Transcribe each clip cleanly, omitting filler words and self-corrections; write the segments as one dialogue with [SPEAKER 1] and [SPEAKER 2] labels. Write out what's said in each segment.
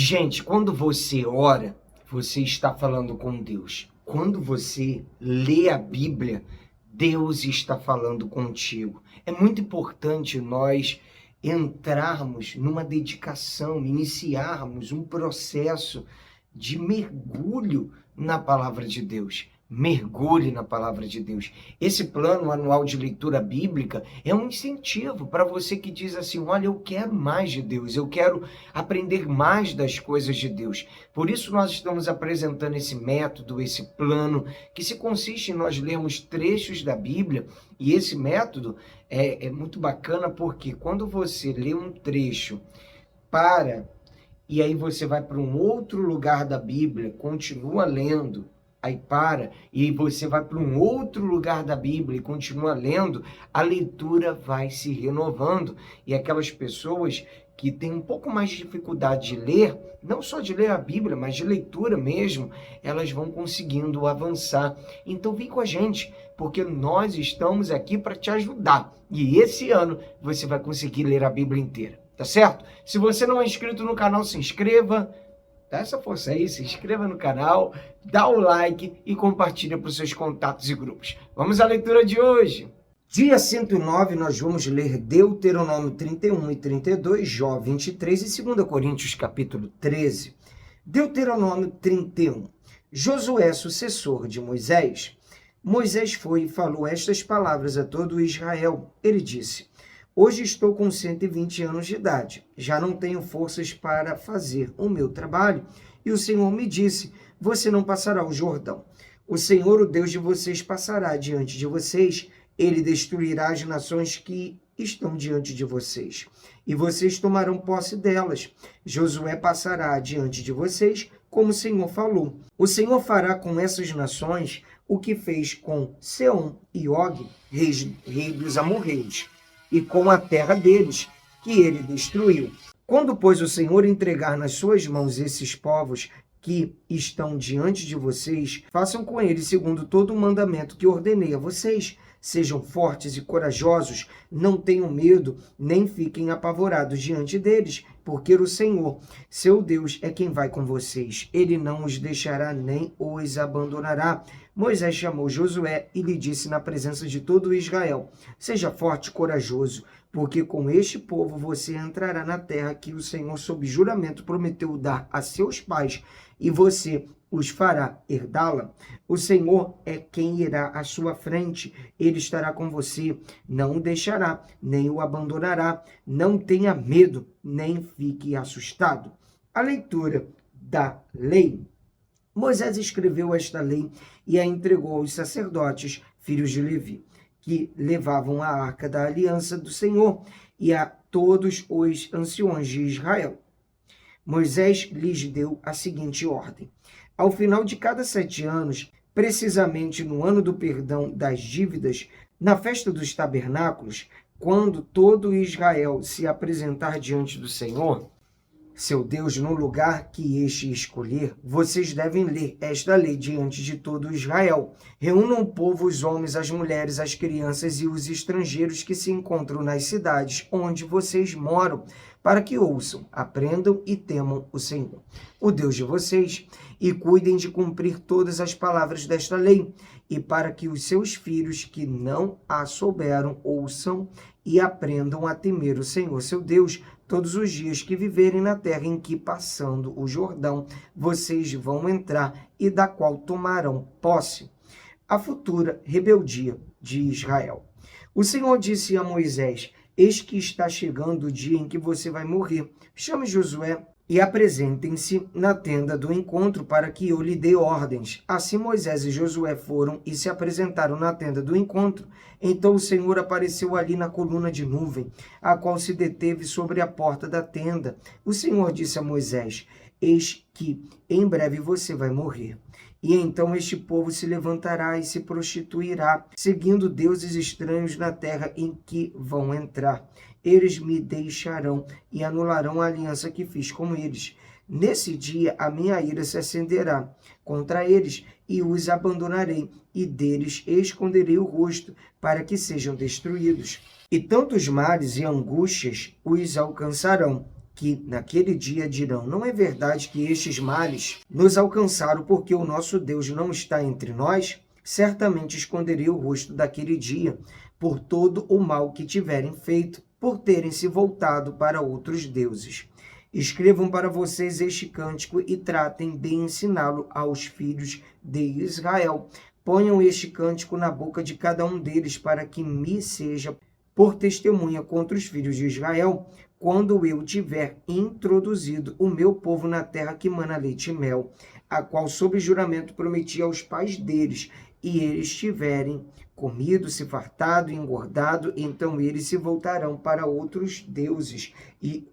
[SPEAKER 1] Gente, quando você ora, você está falando com Deus. Quando você lê a Bíblia, Deus está falando contigo. É muito importante nós entrarmos numa dedicação, iniciarmos um processo de mergulho na palavra de Deus. Mergulhe na palavra de Deus. Esse plano anual de leitura bíblica é um incentivo para você que diz assim, olha, eu quero mais de Deus, eu quero aprender mais das coisas de Deus. Por isso nós estamos apresentando esse método, esse plano, que se consiste em nós lermos trechos da Bíblia, e esse método é muito bacana porque quando você lê um trecho, e aí você vai para um outro lugar da Bíblia, continua lendo, aí para, e você vai para um outro lugar da Bíblia e continua lendo, a leitura vai se renovando. E aquelas pessoas que têm um pouco mais de dificuldade de ler, não só de ler a Bíblia, mas de leitura mesmo, elas vão conseguindo avançar. Então vem com a gente, porque nós estamos aqui para te ajudar. E esse ano você vai conseguir ler a Bíblia inteira, tá certo? Se você não é inscrito no canal, se inscreva. Dá essa força aí, se inscreva no canal, dá o like e compartilha para os seus contatos e grupos. Vamos à leitura de hoje. Dia 109, nós vamos ler Deuteronômio 31 e 32, Jó 23 e 2 Coríntios capítulo 13. Deuteronômio 31. Josué, sucessor de Moisés. Moisés foi e falou estas palavras a todo Israel. Ele disse: hoje estou com 120 anos de idade, já não tenho forças para fazer o meu trabalho. E o Senhor me disse, você não passará o Jordão. O Senhor, o Deus de vocês, passará diante de vocês. Ele destruirá as nações que estão diante de vocês, e vocês tomarão posse delas. Josué passará diante de vocês, como o Senhor falou. O Senhor fará com essas nações o que fez com Seom e Og, rei dos amorreus, e com a terra deles, que ele destruiu. Quando, pois, o Senhor entregar nas suas mãos esses povos que estão diante de vocês, façam com eles segundo todo o mandamento que ordenei a vocês. Sejam fortes e corajosos, não tenham medo, nem fiquem apavorados diante deles, porque o Senhor, seu Deus, é quem vai com vocês. Ele não os deixará nem os abandonará. Moisés chamou Josué e lhe disse na presença de todo Israel: seja forte e corajoso, porque com este povo você entrará na terra que o Senhor, sob juramento, prometeu dar a seus pais, e você os fará herdá-la. O Senhor é quem irá à sua frente, ele estará com você, não o deixará, nem o abandonará. Não tenha medo, nem fique assustado. A leitura da lei. Moisés escreveu esta lei e a entregou aos sacerdotes, filhos de Levi, que levavam a arca da aliança do Senhor, e a todos os anciões de Israel. Moisés lhes deu a seguinte ordem: ao final de cada 7 anos, precisamente no ano do perdão das dívidas, na festa dos tabernáculos, quando todo Israel se apresentar diante do Senhor, seu Deus, no lugar que este escolher, vocês devem ler esta lei diante de todo Israel. Reúnam o povo, os homens, as mulheres, as crianças e os estrangeiros que se encontram nas cidades onde vocês moram, para que ouçam, aprendam e temam o Senhor, o Deus de vocês, e cuidem de cumprir todas as palavras desta lei, e para que os seus filhos que não a souberam ouçam e aprendam a temer o Senhor, seu Deus, todos os dias que viverem na terra em que, passando o Jordão, vocês vão entrar e da qual tomarão posse. A futura rebeldia de Israel. O Senhor disse a Moisés: eis que está chegando o dia em que você vai morrer. Chame Josué e apresentem-se na tenda do encontro para que eu lhe dê ordens. Assim Moisés e Josué foram e se apresentaram na tenda do encontro. Então o Senhor apareceu ali na coluna de nuvem, a qual se deteve sobre a porta da tenda. O Senhor disse a Moisés: eis que em breve você vai morrer. E então este povo se levantará e se prostituirá, seguindo deuses estranhos na terra em que vão entrar. Eles me deixarão e anularão a aliança que fiz com eles. Nesse dia a minha ira se acenderá contra eles e os abandonarei, e deles esconderei o rosto, para que sejam destruídos. E tantos males e angústias os alcançarão, que naquele dia dirão: não é verdade que estes males nos alcançaram porque o nosso Deus não está entre nós? Certamente esconderei o rosto daquele dia por todo o mal que tiverem feito, por terem se voltado para outros deuses. Escrevam para vocês este cântico e tratem de ensiná-lo aos filhos de Israel. Ponham este cântico na boca de cada um deles, para que me seja por testemunha contra os filhos de Israel, quando eu tiver introduzido o meu povo na terra que mana leite e mel, a qual sob juramento prometi aos pais deles, e eles tiverem comido, se fartado e engordado, então eles se voltarão para outros deuses e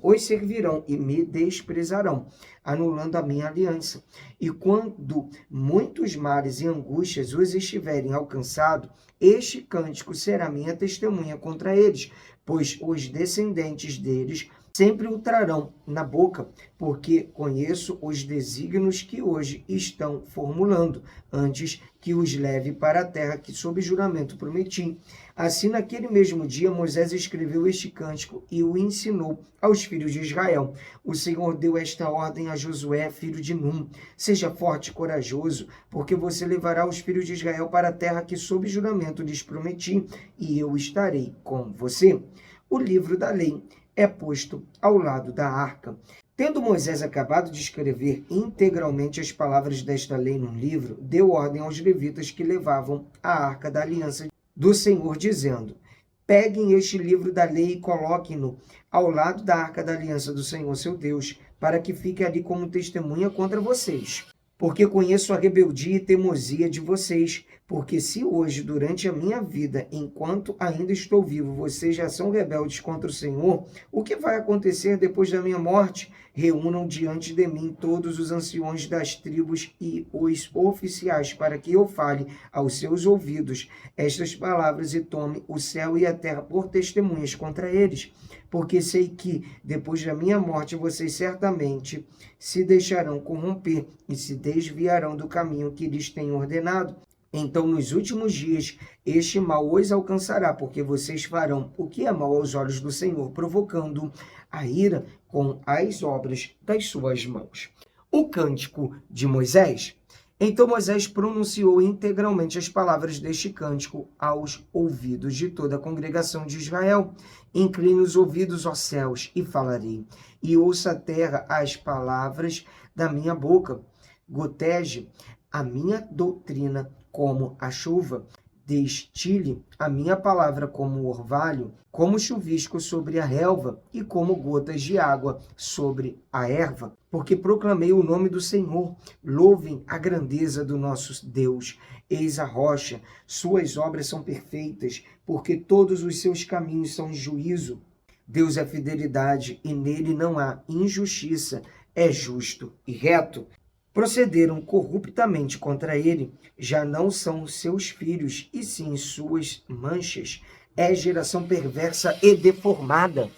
[SPEAKER 1] os servirão e me desprezarão, anulando a minha aliança. E quando muitos males e angústias os estiverem alcançado, este cântico será minha testemunha contra eles, pois os descendentes deles sempre o trarão na boca, porque conheço os desígnios que hoje estão formulando, antes que os leve para a terra que sob juramento prometi. Assim, naquele mesmo dia, Moisés escreveu este cântico e o ensinou aos filhos de Israel. O Senhor deu esta ordem a Josué, filho de Num: seja forte e corajoso, porque você levará os filhos de Israel para a terra que sob juramento lhes prometi, e eu estarei com você. O livro da lei é posto ao lado da arca. Tendo Moisés acabado de escrever integralmente as palavras desta lei num livro, deu ordem aos levitas que levavam a arca da aliança do Senhor, dizendo: peguem este livro da lei e coloquem-no ao lado da arca da aliança do Senhor, seu Deus, para que fique ali como testemunha contra vocês. Porque conheço a rebeldia e teimosia de vocês, porque se hoje, durante a minha vida, enquanto ainda estou vivo, vocês já são rebeldes contra o Senhor, o que vai acontecer depois da minha morte? Reúnam diante de mim todos os anciões das tribos e os oficiais, para que eu fale aos seus ouvidos estas palavras e tome o céu e a terra por testemunhas contra eles. Porque sei que, depois da minha morte, vocês certamente se deixarão corromper e se desviarão do caminho que lhes tenho ordenado. Então, nos últimos dias, este mal os alcançará, porque vocês farão o que é mal aos olhos do Senhor, provocando a ira com as obras das suas mãos. O cântico de Moisés. Então Moisés pronunciou integralmente as palavras deste cântico aos ouvidos de toda a congregação de Israel. Incline os ouvidos, ó céus, e falarei, e ouça a terra as palavras da minha boca. Goteje a minha doutrina como a chuva, destile a minha palavra como o orvalho, como chuvisco sobre a relva e como gotas de água sobre a erva. Porque proclamei o nome do Senhor, louvem a grandeza do nosso Deus. Eis a rocha, suas obras são perfeitas, porque todos os seus caminhos são juízo. Deus é fidelidade e nele não há injustiça, é justo e reto. Procederam corruptamente contra ele, já não são seus filhos, e sim suas manchas. É geração perversa e deformada.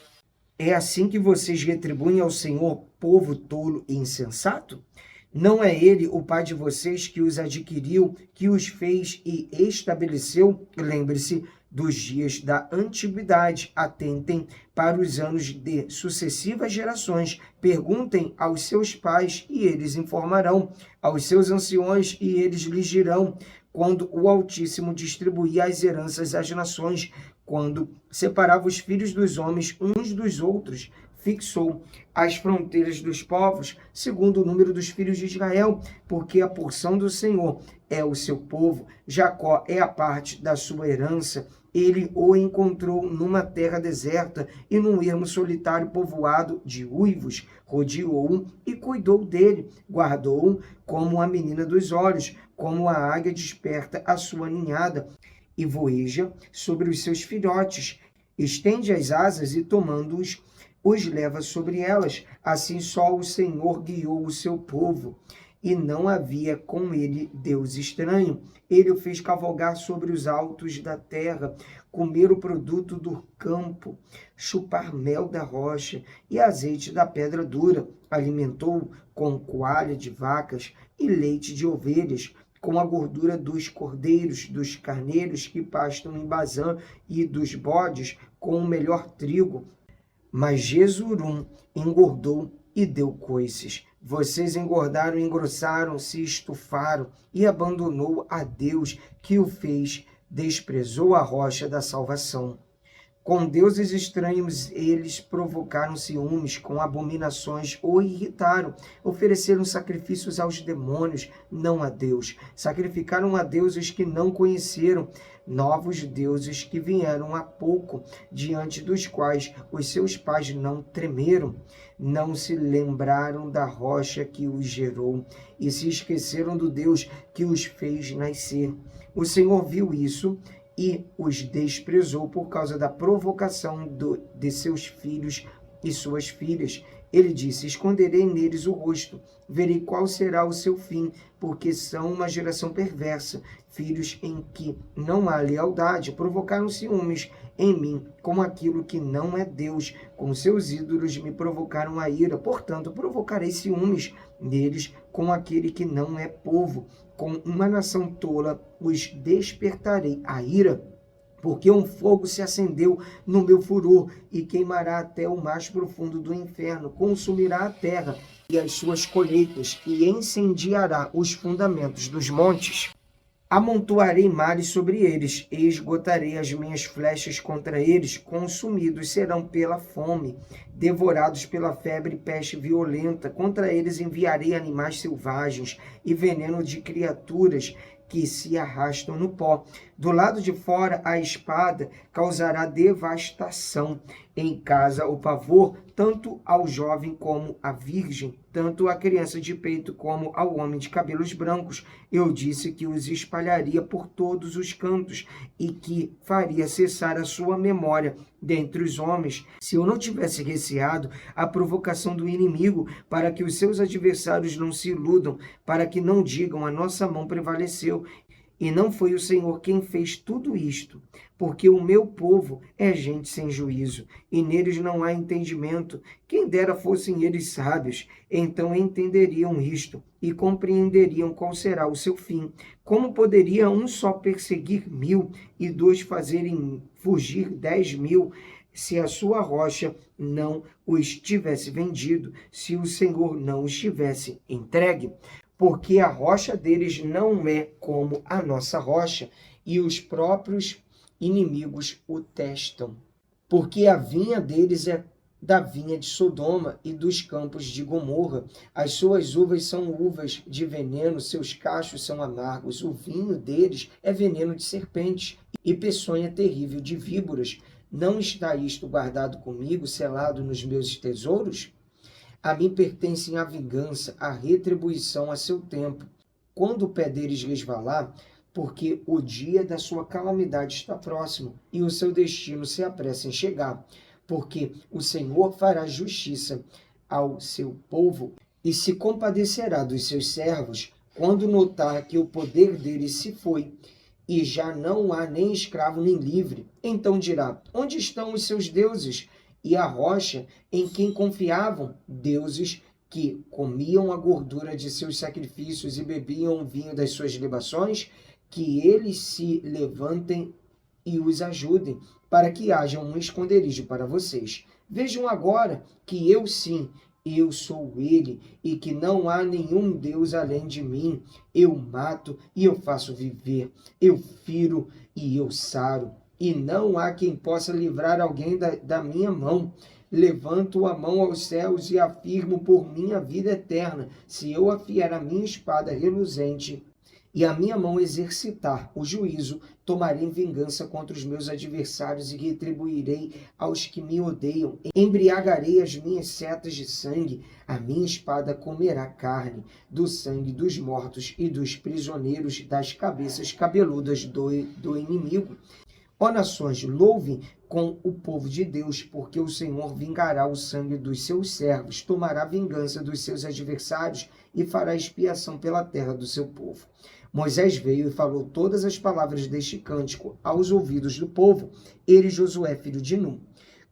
[SPEAKER 1] É assim que vocês retribuem ao Senhor, povo tolo e insensato? Não é ele o pai de vocês que os adquiriu, que os fez e estabeleceu? Lembre-se dos dias da antiguidade, atentem para os anos de sucessivas gerações, perguntem aos seus pais e eles informarão, aos seus anciões e eles lhes dirão, quando o Altíssimo distribuía as heranças às nações, quando separava os filhos dos homens uns dos outros, fixou as fronteiras dos povos, segundo o número dos filhos de Israel, porque a porção do Senhor é o seu povo, Jacó é a parte da sua herança. Ele o encontrou numa terra deserta e num ermo solitário povoado de uivos, rodeou-o e cuidou dele, guardou-o como a menina dos olhos, como a águia desperta a sua ninhada, e voeja sobre os seus filhotes, estende as asas e tomando-os, os leva sobre elas. Assim só o Senhor guiou o seu povo, e não havia com ele Deus estranho. Ele o fez cavalgar sobre os altos da terra, comer o produto do campo, chupar mel da rocha e azeite da pedra dura. Alimentou com coalha de vacas e leite de ovelhas, com a gordura dos cordeiros, dos carneiros que pastam em Bazã e dos bodes, com o melhor trigo. Mas Jesurum engordou e deu coices. Vocês engordaram, engrossaram, se estufaram e abandonou a Deus que o fez, desprezou a rocha da salvação. Com deuses estranhos eles provocaram ciúmes, com abominações o irritaram, ofereceram sacrifícios aos demônios, não a Deus. Sacrificaram a deuses que não conheceram, novos deuses que vieram há pouco, diante dos quais os seus pais não tremeram. Não se lembraram da rocha que os gerou e se esqueceram do Deus que os fez nascer. O Senhor viu isso e os desprezou por causa da provocação de seus filhos e suas filhas. Ele disse: esconderei neles o rosto, verei qual será o seu fim, porque são uma geração perversa, filhos em que não há lealdade, provocaram ciúmes em mim, com aquilo que não é Deus, com seus ídolos me provocaram a ira, portanto provocarei ciúmes neles com aquele que não é povo, com uma nação tola os despertarei a ira, porque um fogo se acendeu no meu furor e queimará até o mais profundo do inferno, consumirá a terra e as suas colheitas e incendiará os fundamentos dos montes. Amontoarei males sobre eles e esgotarei as minhas flechas contra eles, consumidos serão pela fome, devorados pela febre e peste violenta. Contra eles enviarei animais selvagens e veneno de criaturas que se arrastam no pó. Do lado de fora, a espada causará devastação. Em casa, o pavor, tanto ao jovem como à virgem, tanto à criança de peito como ao homem de cabelos brancos. Eu disse que os espalharia por todos os cantos e que faria cessar a sua memória dentre os homens, se eu não tivesse receado a provocação do inimigo, para que os seus adversários não se iludam, para que não digam: a nossa mão prevaleceu. E não foi o Senhor quem fez tudo isto, porque o meu povo é gente sem juízo, e neles não há entendimento. Quem dera fossem eles sábios, então entenderiam isto, e compreenderiam qual será o seu fim. Como poderia um só perseguir 1000, e dois fazerem fugir 10.000, se a sua rocha não os tivesse vendido, se o Senhor não os tivesse entregue? Porque a rocha deles não é como a nossa rocha, e os próprios inimigos o testam. Porque a vinha deles é da vinha de Sodoma e dos campos de Gomorra. As suas uvas são uvas de veneno, seus cachos são amargos. O vinho deles é veneno de serpentes e peçonha terrível de víboras. Não está isto guardado comigo, selado nos meus tesouros? A mim pertencem a vingança, a retribuição a seu tempo. Quando o pé deles resvalar, porque o dia da sua calamidade está próximo e o seu destino se apressa em chegar. Porque o Senhor fará justiça ao seu povo e se compadecerá dos seus servos, quando notar que o poder deles se foi e já não há nem escravo nem livre. Então dirá: onde estão os seus deuses? E a rocha em quem confiavam, deuses que comiam a gordura de seus sacrifícios e bebiam o vinho das suas libações? Que eles se levantem e os ajudem, para que haja um esconderijo para vocês. Vejam agora que eu sim, eu sou ele, e que não há nenhum Deus além de mim. Eu mato e eu faço viver, eu firo e eu saro, e não há quem possa livrar alguém da minha mão. Levanto a mão aos céus e afirmo por minha vida eterna: se eu afiar a minha espada reluzente e a minha mão exercitar o juízo, tomarei vingança contra os meus adversários e retribuirei aos que me odeiam. Embriagarei as minhas setas de sangue, a minha espada comerá carne do sangue dos mortos e dos prisioneiros, das cabeças cabeludas do inimigo. Ó nações, louvem com o povo de Deus, porque o Senhor vingará o sangue dos seus servos, tomará vingança dos seus adversários e fará expiação pela terra do seu povo. Moisés veio e falou todas as palavras deste cântico aos ouvidos do povo, ele e Josué, filho de Num.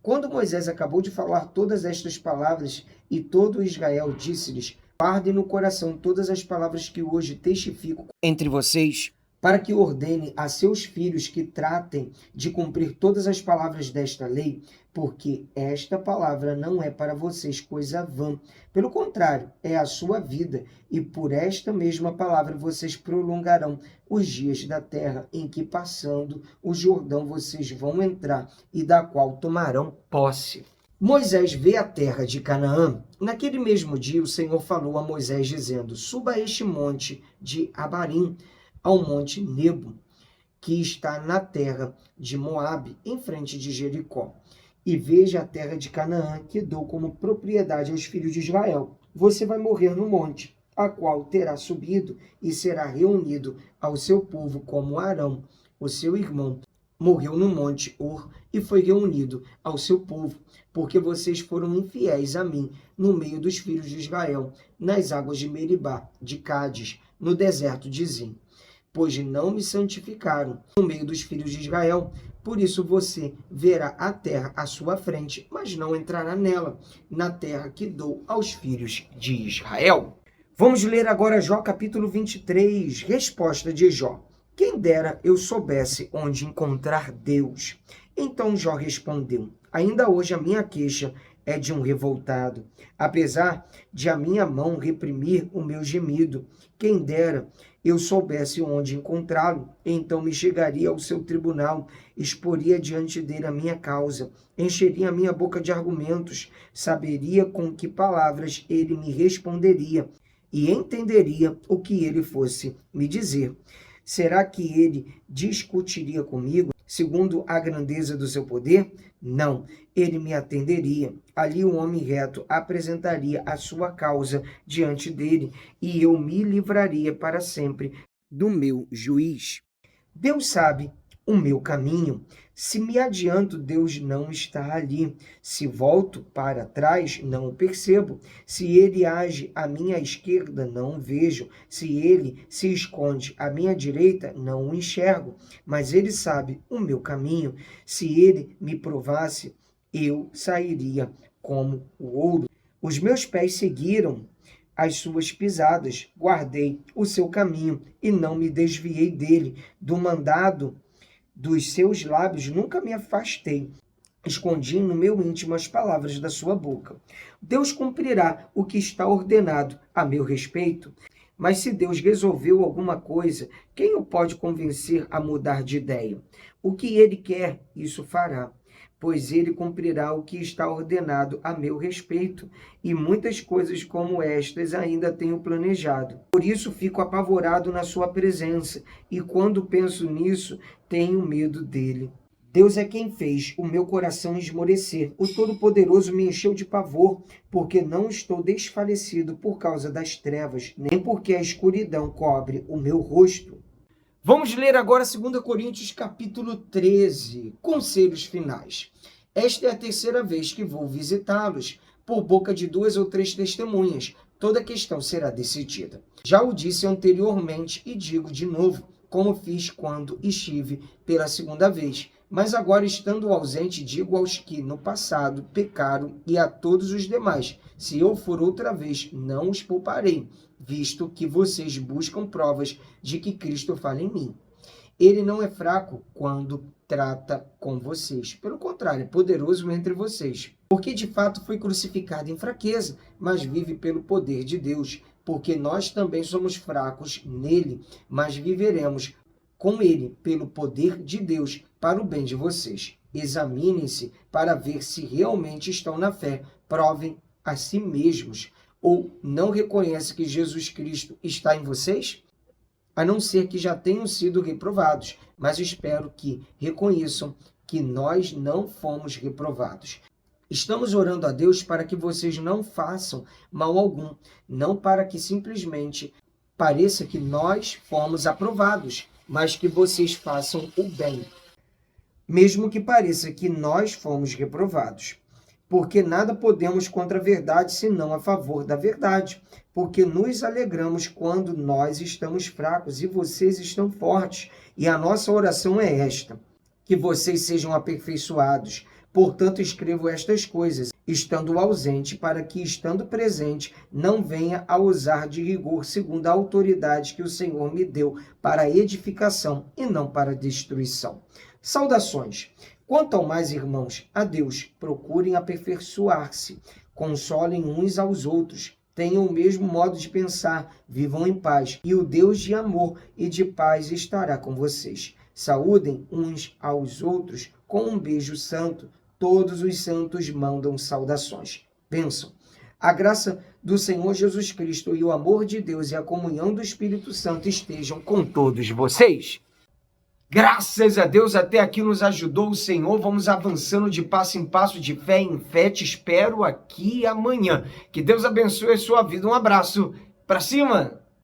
[SPEAKER 1] Quando Moisés acabou de falar todas estas palavras, e todo Israel disse-lhes: guardem no coração todas as palavras que hoje testifico entre vocês, para que ordene a seus filhos que tratem de cumprir todas as palavras desta lei, porque esta palavra não é para vocês coisa vã. Pelo contrário, é a sua vida, e por esta mesma palavra vocês prolongarão os dias da terra em que, passando o Jordão, vocês vão entrar e da qual tomarão posse. Moisés vê a terra de Canaã. Naquele mesmo dia, o Senhor falou a Moisés, dizendo: suba a este monte de Abarim, ao monte Nebo, que está na terra de Moabe, em frente de Jericó, e veja a terra de Canaã, que dou como propriedade aos filhos de Israel. Você vai morrer no monte, a qual terá subido, e será reunido ao seu povo, como Arão, o seu irmão, morreu no monte Hor, e foi reunido ao seu povo, porque vocês foram infiéis a mim, no meio dos filhos de Israel, nas águas de Meribá, de Cádiz, no deserto de Zim. Pois não me santificaram no meio dos filhos de Israel. Por isso você verá a terra à sua frente, mas não entrará nela, na terra que dou aos filhos de Israel. Vamos ler agora Jó capítulo 23, resposta de Jó. Quem dera eu soubesse onde encontrar Deus. Então Jó respondeu: ainda hoje a minha queixa é de um revoltado, apesar de a minha mão reprimir o meu gemido. Quem dera eu soubesse onde encontrá-lo, então me chegaria ao seu tribunal, exporia diante dele a minha causa, encheria a minha boca de argumentos, saberia com que palavras ele me responderia e entenderia o que ele fosse me dizer. Será que ele discutiria comigo segundo a grandeza do seu poder? Não, ele me atenderia. Ali o homem reto apresentaria a sua causa diante dele, e eu me livraria para sempre do meu juiz. Deus sabe o meu caminho. Se me adianto, Deus não está ali. Se volto para trás, não o percebo. Se ele age à minha esquerda, não o vejo. Se ele se esconde à minha direita, não o enxergo. Mas ele sabe o meu caminho. Se ele me provasse, eu sairia como o ouro. Os meus pés seguiram as suas pisadas, guardei o seu caminho e não me desviei dele. Do mandado dos seus lábios nunca me afastei. Escondi no meu íntimo as palavras da sua boca. Deus cumprirá o que está ordenado a meu respeito. Mas se Deus resolveu alguma coisa, quem o pode convencer a mudar de ideia? O que ele quer, isso fará, pois ele cumprirá o que está ordenado a meu respeito, e muitas coisas como estas ainda tenho planejado. Por isso fico apavorado na sua presença, e quando penso nisso, tenho medo dele. Deus é quem fez o meu coração esmorecer. O Todo-Poderoso me encheu de pavor, porque não estou desfalecido por causa das trevas, nem porque a escuridão cobre o meu rosto. Vamos ler agora 2 Coríntios capítulo 13, conselhos finais. Esta é a terceira vez que vou visitá-los, por boca de 2 ou 3 testemunhas. Toda questão será decidida. Já o disse anteriormente e digo de novo, como fiz quando estive pela segunda vez. Mas agora, estando ausente, digo aos que no passado pecaram e a todos os demais: se eu for outra vez, não os pouparei, visto que vocês buscam provas de que Cristo fala em mim. Ele não é fraco quando trata com vocês. Pelo contrário, é poderoso entre vocês. Porque de fato foi crucificado em fraqueza, mas vive pelo poder de Deus. Porque nós também somos fracos nele, mas viveremos com ele pelo poder de Deus para o bem de vocês. Examinem-se para ver se realmente estão na fé. Provem a si mesmos. Ou não reconhecem que Jesus Cristo está em vocês? A não ser que já tenham sido reprovados, mas espero que reconheçam que nós não fomos reprovados. Estamos orando a Deus para que vocês não façam mal algum, não para que simplesmente pareça que nós fomos aprovados, mas que vocês façam o bem, mesmo que pareça que nós fomos reprovados. Porque nada podemos contra a verdade, senão a favor da verdade. Porque nos alegramos quando nós estamos fracos e vocês estão fortes. E a nossa oração é esta: que vocês sejam aperfeiçoados Portanto, escrevo estas coisas, estando ausente, para que, estando presente, não venha a usar de rigor segundo a autoridade que o Senhor me deu para edificação e não para destruição. Saudações. Quanto ao mais, irmãos, a Deus, procurem aperfeiçoar-se, consolem uns aos outros, tenham o mesmo modo de pensar, vivam em paz, e o Deus de amor e de paz estará com vocês. Saúdem uns aos outros com um beijo santo. Todos os santos mandam saudações. Bênção. A graça do Senhor Jesus Cristo e o amor de Deus e a comunhão do Espírito Santo estejam com todos vocês. Graças a Deus, até aqui nos ajudou o Senhor. Vamos avançando de passo em passo, de fé em fé. Te espero aqui amanhã. Que Deus abençoe a sua vida. Um abraço. Pra cima!